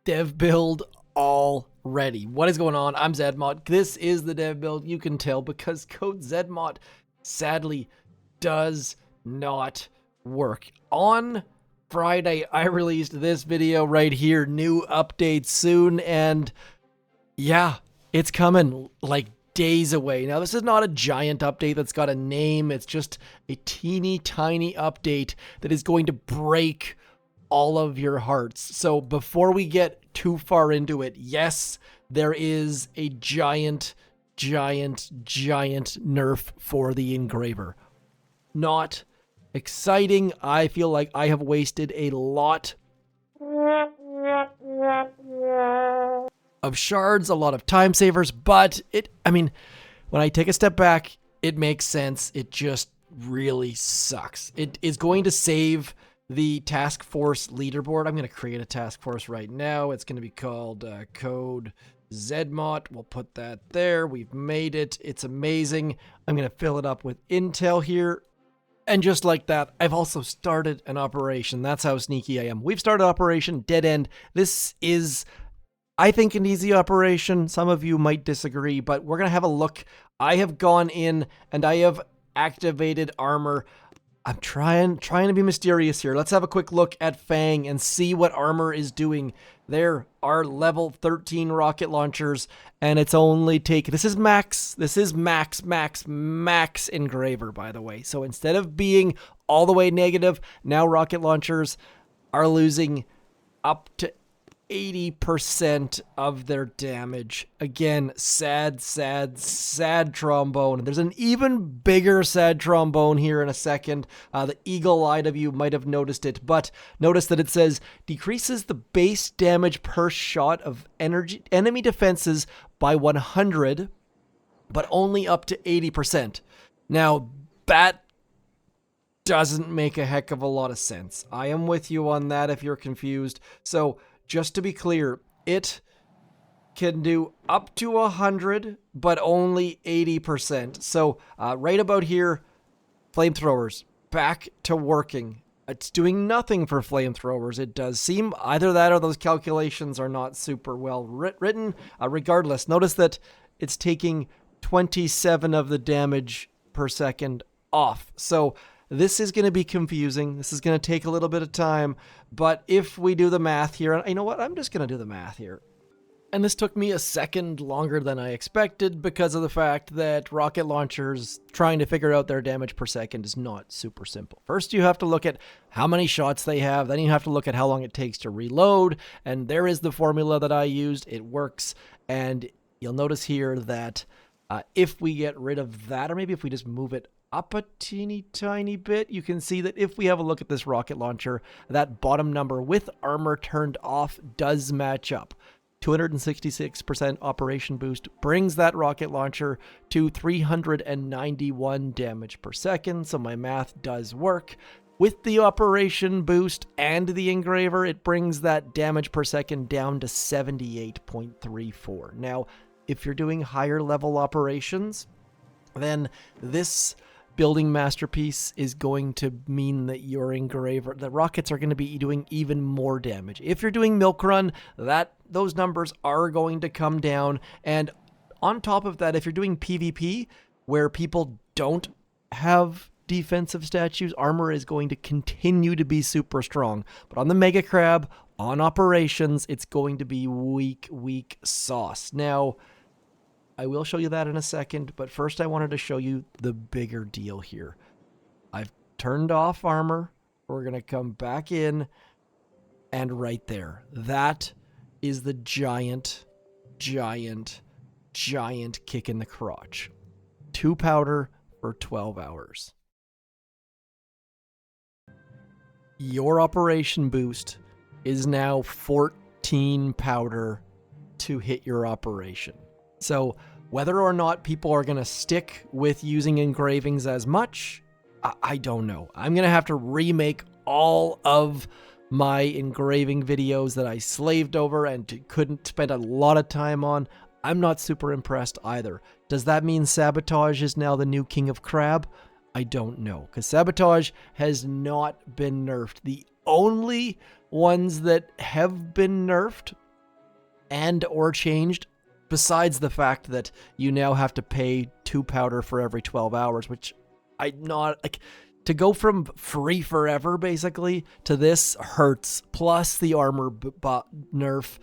dev build already. What is going on? I'm Zedmot. This is the dev build. You can tell because code Zedmot sadly does not work. On Friday, I released this video right here. New update soon, and yeah, it's coming like days away. Now, this is not a giant update that's got a name. It's just a teeny tiny update that is going to break all of your hearts. So before we get too far into it, yes, there is a giant nerf for the engraver. Not exciting. I feel like I have wasted a lot of shards, a lot of time savers, but when I take a step back, it makes sense. It just really sucks. It is going to save the task force leaderboard. I'm going to create a task force right now. It's going to be called Code Zedmot. We'll put that there. We've made it. It's amazing. I'm going to fill it up with intel here. And just like that, I've also started an operation. That's how sneaky I am. We've started Operation Dead End. This is, I think, an easy operation. Some of you might disagree, but we're going to have a look. I have gone in and I have activated armor. I'm trying to be mysterious here. Let's have a quick look at Fang and see what armor is doing. There are level 13 rocket launchers, and it's only taken... This is max engraver, by the way. So instead of being all the way negative, now rocket launchers are losing up to 80% of their damage. Again, sad trombone. There's an even bigger sad trombone here in a second. The eagle-eyed of you might have noticed it, but notice that it says decreases the base damage per shot of enemy defenses by 100, but only up to 80%. Now, that doesn't make a heck of a lot of sense. I am with you on that if you're confused. So, just to be clear, it can do up to 100, but only 80%. So right about here, flamethrowers, back to working. It's doing nothing for flamethrowers. It does seem either that or those calculations are not super well written. Regardless, notice that it's taking 27 of the damage per second off. So this is going to be confusing. This is going to take a little bit of time, but if we do the math here, and you know what? I'm just going to do the math here. And this took me a second longer than I expected because of the fact that rocket launchers trying to figure out their damage per second is not super simple. First, you have to look at how many shots they have. Then you have to look at how long it takes to reload. And there is the formula that I used. It works. And you'll notice here that if we get rid of that, or maybe if we just move it up a teeny tiny bit, you can see that if we have a look at this rocket launcher, that bottom number with armor turned off does match up. 266% operation boost brings that rocket launcher to 391 damage per second, so my math does work. With the operation boost and the engraver, it brings that damage per second down to 78.34. Now, if you're doing higher level operations, then this building masterpiece is going to mean that your engraver, the rockets are going to be doing even more damage. If you're doing milk run, those numbers are going to come down. And on top of that, if you're doing PvP, where people don't have defensive statues, armor is going to continue to be super strong. But on the Mega Crab, on operations, it's going to be weak sauce. Now, I will show you that in a second, but first I wanted to show you the bigger deal here. I've turned off armor. We're going to come back in, and right there, that is the giant kick in the crotch. 2 powder for 12 hours. Your operation boost is now 14 powder to hit your operation. So whether or not people are going to stick with using engravings as much, I don't know. I'm going to have to remake all of my engraving videos that I slaved over and couldn't spend a lot of time on. I'm not super impressed either. Does that mean Sabotage is now the new king of crab? I don't know, because Sabotage has not been nerfed. The only ones that have been nerfed and or changed, besides the fact that you now have to pay 2 powder for every 12 hours, which I'm not like. To go from free forever, basically, to this hurts, plus the armor nerf.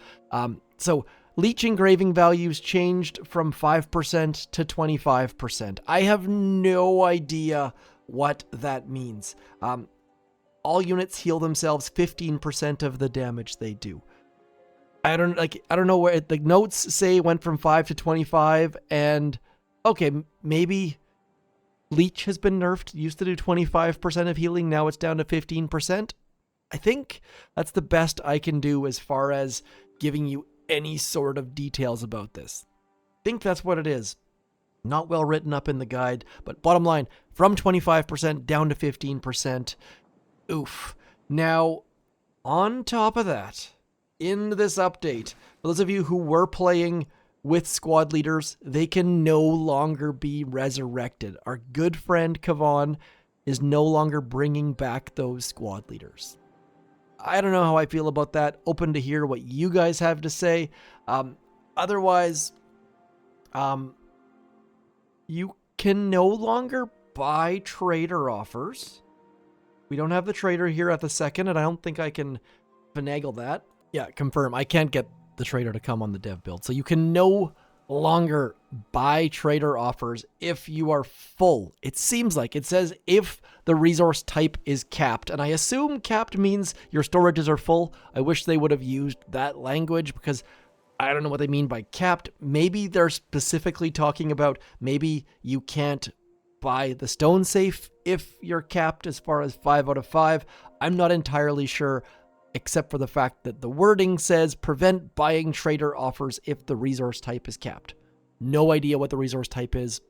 So Leech engraving values changed from 5% to 25%. I have no idea what that means. All units heal themselves 15% of the damage they do. I don't know where the notes say it went from 5 to 25, and okay, maybe Leech has been nerfed. Used to do 25% of healing, now it's down to 15%. I think that's the best I can do as far as giving you any sort of details about this. I think that's what it is. Not well written up in the guide, but bottom line, from 25% down to 15%. Oof. Now, on top of that, in this update, for those of you who were playing with squad leaders, they can no longer be resurrected. Our good friend Kavan is no longer bringing back those squad leaders. I don't know how I feel about that. Open to hear what you guys have to say. Otherwise, you can no longer buy trader offers. We don't have the trader here at the second, and I don't think I can finagle that. Yeah, confirm. I can't get the trader to come on the dev build. So you can no longer buy trader offers if you are full. It seems like it says if the resource type is capped, and I assume capped means your storages are full. I wish they would have used that language because I don't know what they mean by capped. Maybe they're specifically talking about maybe you can't buy the stone safe if you're capped as far as 5 out of 5. I'm not entirely sure, except for the fact that the wording says prevent buying trader offers if the resource type is capped. No idea what the resource type is.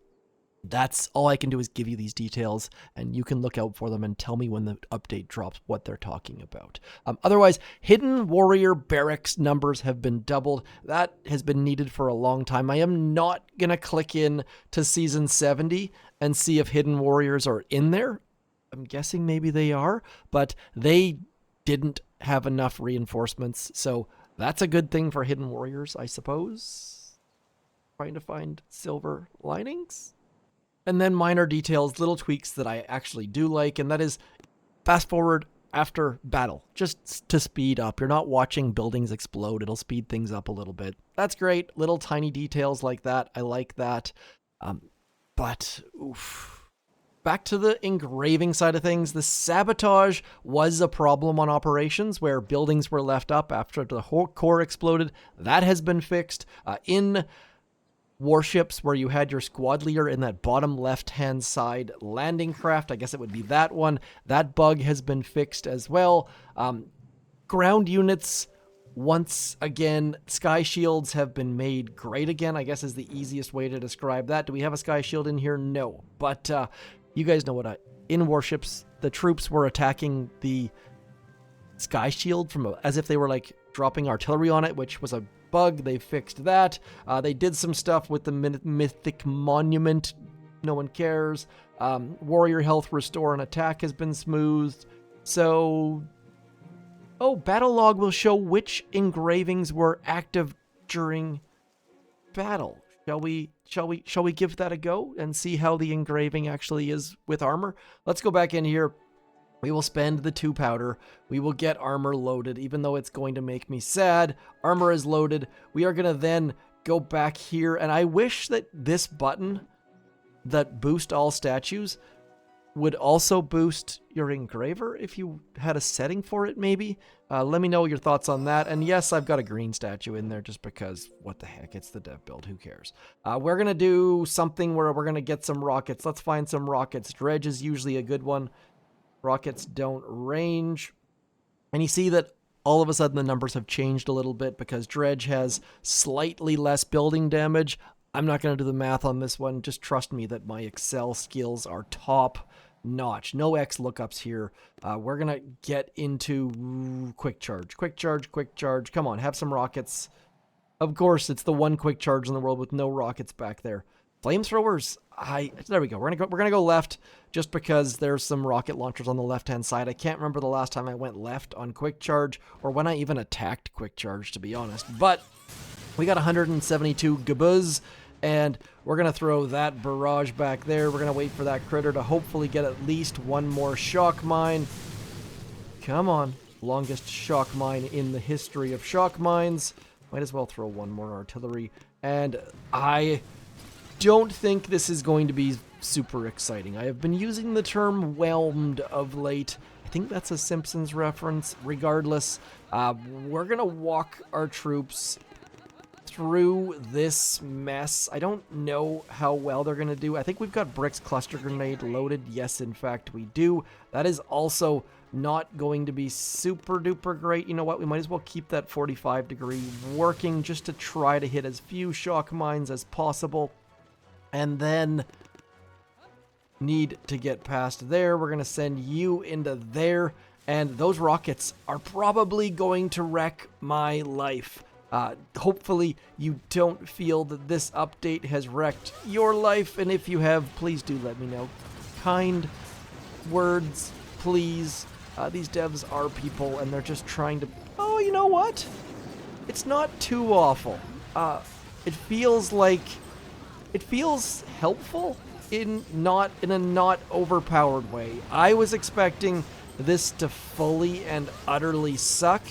That's all I can do is give you these details, and you can look out for them and tell me when the update drops what they're talking about. Otherwise, Hidden Warrior barracks numbers have been doubled. That has been needed for a long time. I am not going to click in to Season 70 and see if Hidden Warriors are in there. I'm guessing maybe they are, but they didn't have enough reinforcements, so that's a good thing for Hidden Warriors, I suppose. Trying to find silver linings. And then minor details, little tweaks that I actually do like, and that is fast forward after battle, just to speed up. You're not watching buildings explode, it'll speed things up a little bit. That's great, little tiny details like that, I like that. But, oof. Back to the engraving side of things, the sabotage was a problem on operations where buildings were left up after the whole core exploded. That has been fixed. In warships where you had your squad leader in that bottom left-hand side landing craft, I guess it would be that one, that bug has been fixed as well. Ground units, once again, sky shields have been made great again, I guess is the easiest way to describe that. Do we have a sky shield in here? No. But you guys know what in warships, the troops were attacking the sky shield as if they were like dropping artillery on it, which was a bug. They fixed that. They did some stuff with the mythic monument. No one cares. Warrior health restore and attack has been smoothed. So, battle log will show which engravings were active during battle. Shall we give that a go and see how the engraving actually is with armor? Let's go back in here. We will spend the 2 powder. We will get armor loaded, even though it's going to make me sad. Armor is loaded. We are going to then go back here, and I wish that this button that boost all statues would also boost your engraver if you had a setting for it, maybe. Let me know your thoughts on that. And yes, I've got a green statue in there just because, what the heck, it's the dev build, who cares? We're going to do something where we're going to get some rockets. Let's find some rockets. Dredge is usually a good one. Rockets don't range. And you see that all of a sudden the numbers have changed a little bit because Dredge has slightly less building damage. I'm not going to do the math on this one. Just trust me that my Excel skills are top notch. No X lookups here. We're going to get into quick charge. Quick charge, quick charge. Come on, have some rockets. Of course, it's the one quick charge in the world with no rockets back there. Flamethrowers, There we go. We're gonna go left just because there's some rocket launchers on the left-hand side. I can't remember the last time I went left on quick charge or when I even attacked quick charge, to be honest. But we got 172 gabuz, and we're gonna throw that barrage back there. We're gonna wait for that critter to hopefully get at least one more shock mine. Come on. Longest shock mine in the history of shock mines. Might as well throw one more artillery. And I don't think this is going to be super exciting. I have been using the term whelmed of late. I think that's a Simpsons reference. Regardless, we're going to walk our troops through this mess. I don't know how well they're going to do. I think we've got Brick's cluster grenade loaded. Yes, in fact, we do. That is also not going to be super duper great. You know what? We might as well keep that 45 degree working just to try to hit as few shock mines as possible. And then need to get past there. We're going to send you into there. And those rockets are probably going to wreck my life. Hopefully you don't feel that this update has wrecked your life. And if you have, please do let me know. Kind words, please. These devs are people, and they're just trying to... Oh, you know what? It's not too awful. It feels helpful in a not overpowered way. I was expecting this to fully and utterly suck,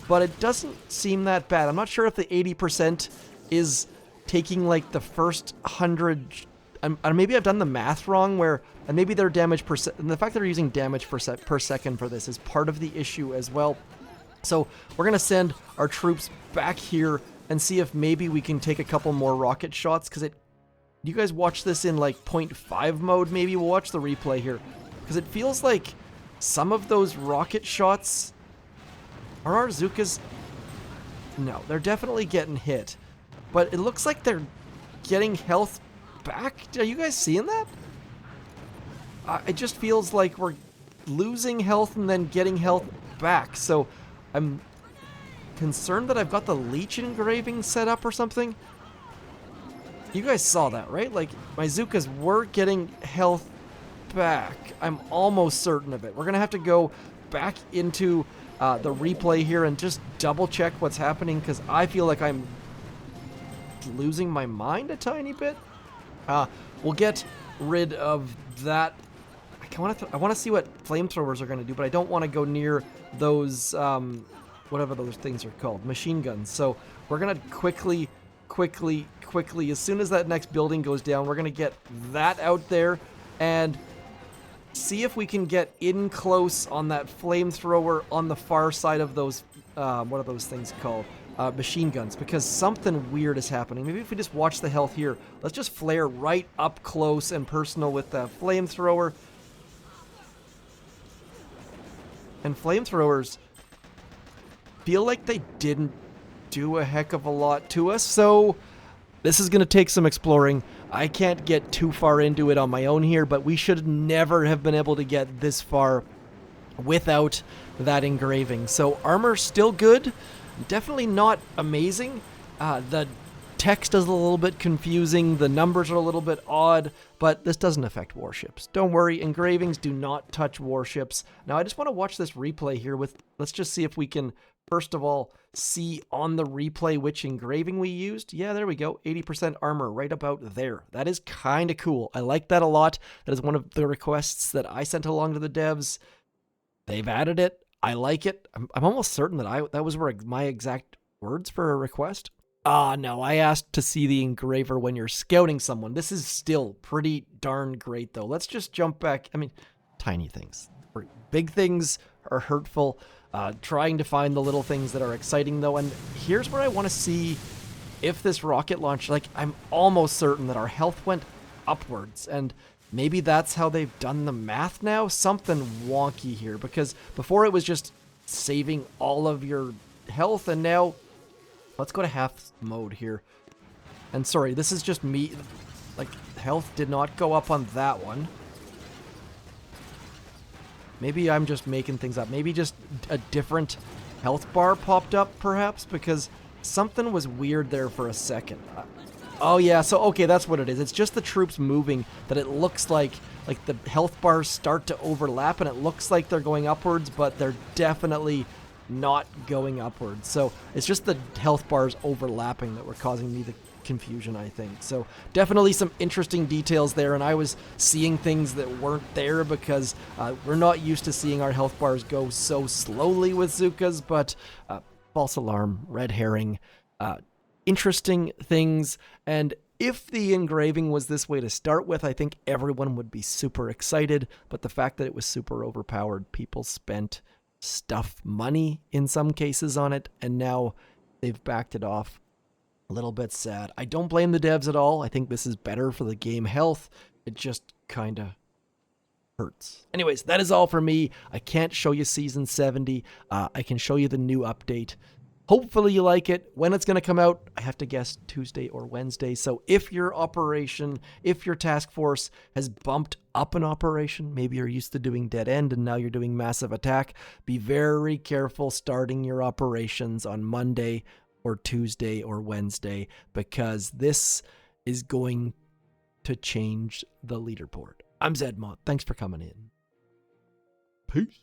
but it doesn't seem that bad. I'm not sure if the 80% is taking like the first 100... maybe I've done the math wrong, and maybe their damage per second, and the fact that they're using damage per second for this is part of the issue as well. So we're going to send our troops back here and see if maybe we can take a couple more rocket shots, because you guys watch this in like 0.5 mode, maybe we'll watch the replay here, because it feels like some of those rocket shots... Are our Zookas... No, they're definitely getting hit, but it looks like they're getting health back. Are you guys seeing that? It just feels like we're losing health and then getting health back. So I'm concerned that I've got the leech engraving set up or something. You guys saw that, right? Like, my Zookas were getting health back. I'm almost certain of it. We're going to have to go back into the replay here and just double check what's happening, because I feel like I'm losing my mind a tiny bit. We'll get rid of that. I want to see what flamethrowers are going to do, but I don't want to go near those, whatever those things are called, machine guns. So we're going to quickly, as soon as that next building goes down, we're going to get that out there and see if we can get in close on that flamethrower on the far side of those, what are those things called? Machine guns, because something weird is happening. Maybe if we just watch the health here, let's just flare right up close and personal with the flamethrower. And flamethrowers feel like they didn't do a heck of a lot to us, so this is going to take some exploring. I can't get too far into it on my own here, but we should never have been able to get this far without that engraving. So armor still good. Definitely not amazing. The text is a little bit confusing. The numbers are a little bit odd, but this doesn't affect warships. Don't worry, engravings do not touch warships. Now, I just want to watch this replay here let's just see if we can, first of all, see on the replay which engraving we used. Yeah, there we go. 80% armor right about there. That is kind of cool. I like that a lot. That is one of the requests that I sent along to the devs. They've added it. I like it. I'm almost certain that was my exact words for a request. No, I asked to see the engraver when you're scouting someone. This is still pretty darn great, though. Let's just jump back. I mean, tiny things. Big things are hurtful. Trying to find the little things that are exciting, though. And here's where I want to see if this rocket launch, like, I'm almost certain that our health went upwards. And maybe that's how they've done the math now. Something wonky here, because before it was just saving all of your health, and now let's go to half mode here. And sorry, this is just me. Like, health did not go up on that one. Maybe I'm just making things up. Maybe just a different health bar popped up, perhaps, because something was weird there for a second. Oh yeah, so okay, that's what it is. It's just the troops moving that it looks like the health bars start to overlap and it looks like they're going upwards, but they're definitely not going upwards. So it's just the health bars overlapping that were causing me the confusion, I think. So definitely some interesting details there, and I was seeing things that weren't there because we're not used to seeing our health bars go so slowly with Zukas, but false alarm, red herring, interesting things. And if the engraving was this way to start with, I think everyone would be super excited, but the fact that it was super overpowered, people spent stuff money in some cases on it, and now they've backed it off. A little bit sad. I don't blame the devs at all. I think this is better for the game health. It just kind of hurts. Anyways, that is all for me. I can't show you Season 70. I can show you the new update. Hopefully you like it. When it's going to come out, I have to guess Tuesday or Wednesday. So if your operation, if your task force has bumped up an operation, maybe you're used to doing dead end and now you're doing massive attack, be very careful starting your operations on Monday or Tuesday or Wednesday, because this is going to change the leaderboard. I'm Zedmont. Thanks for coming in. Peace.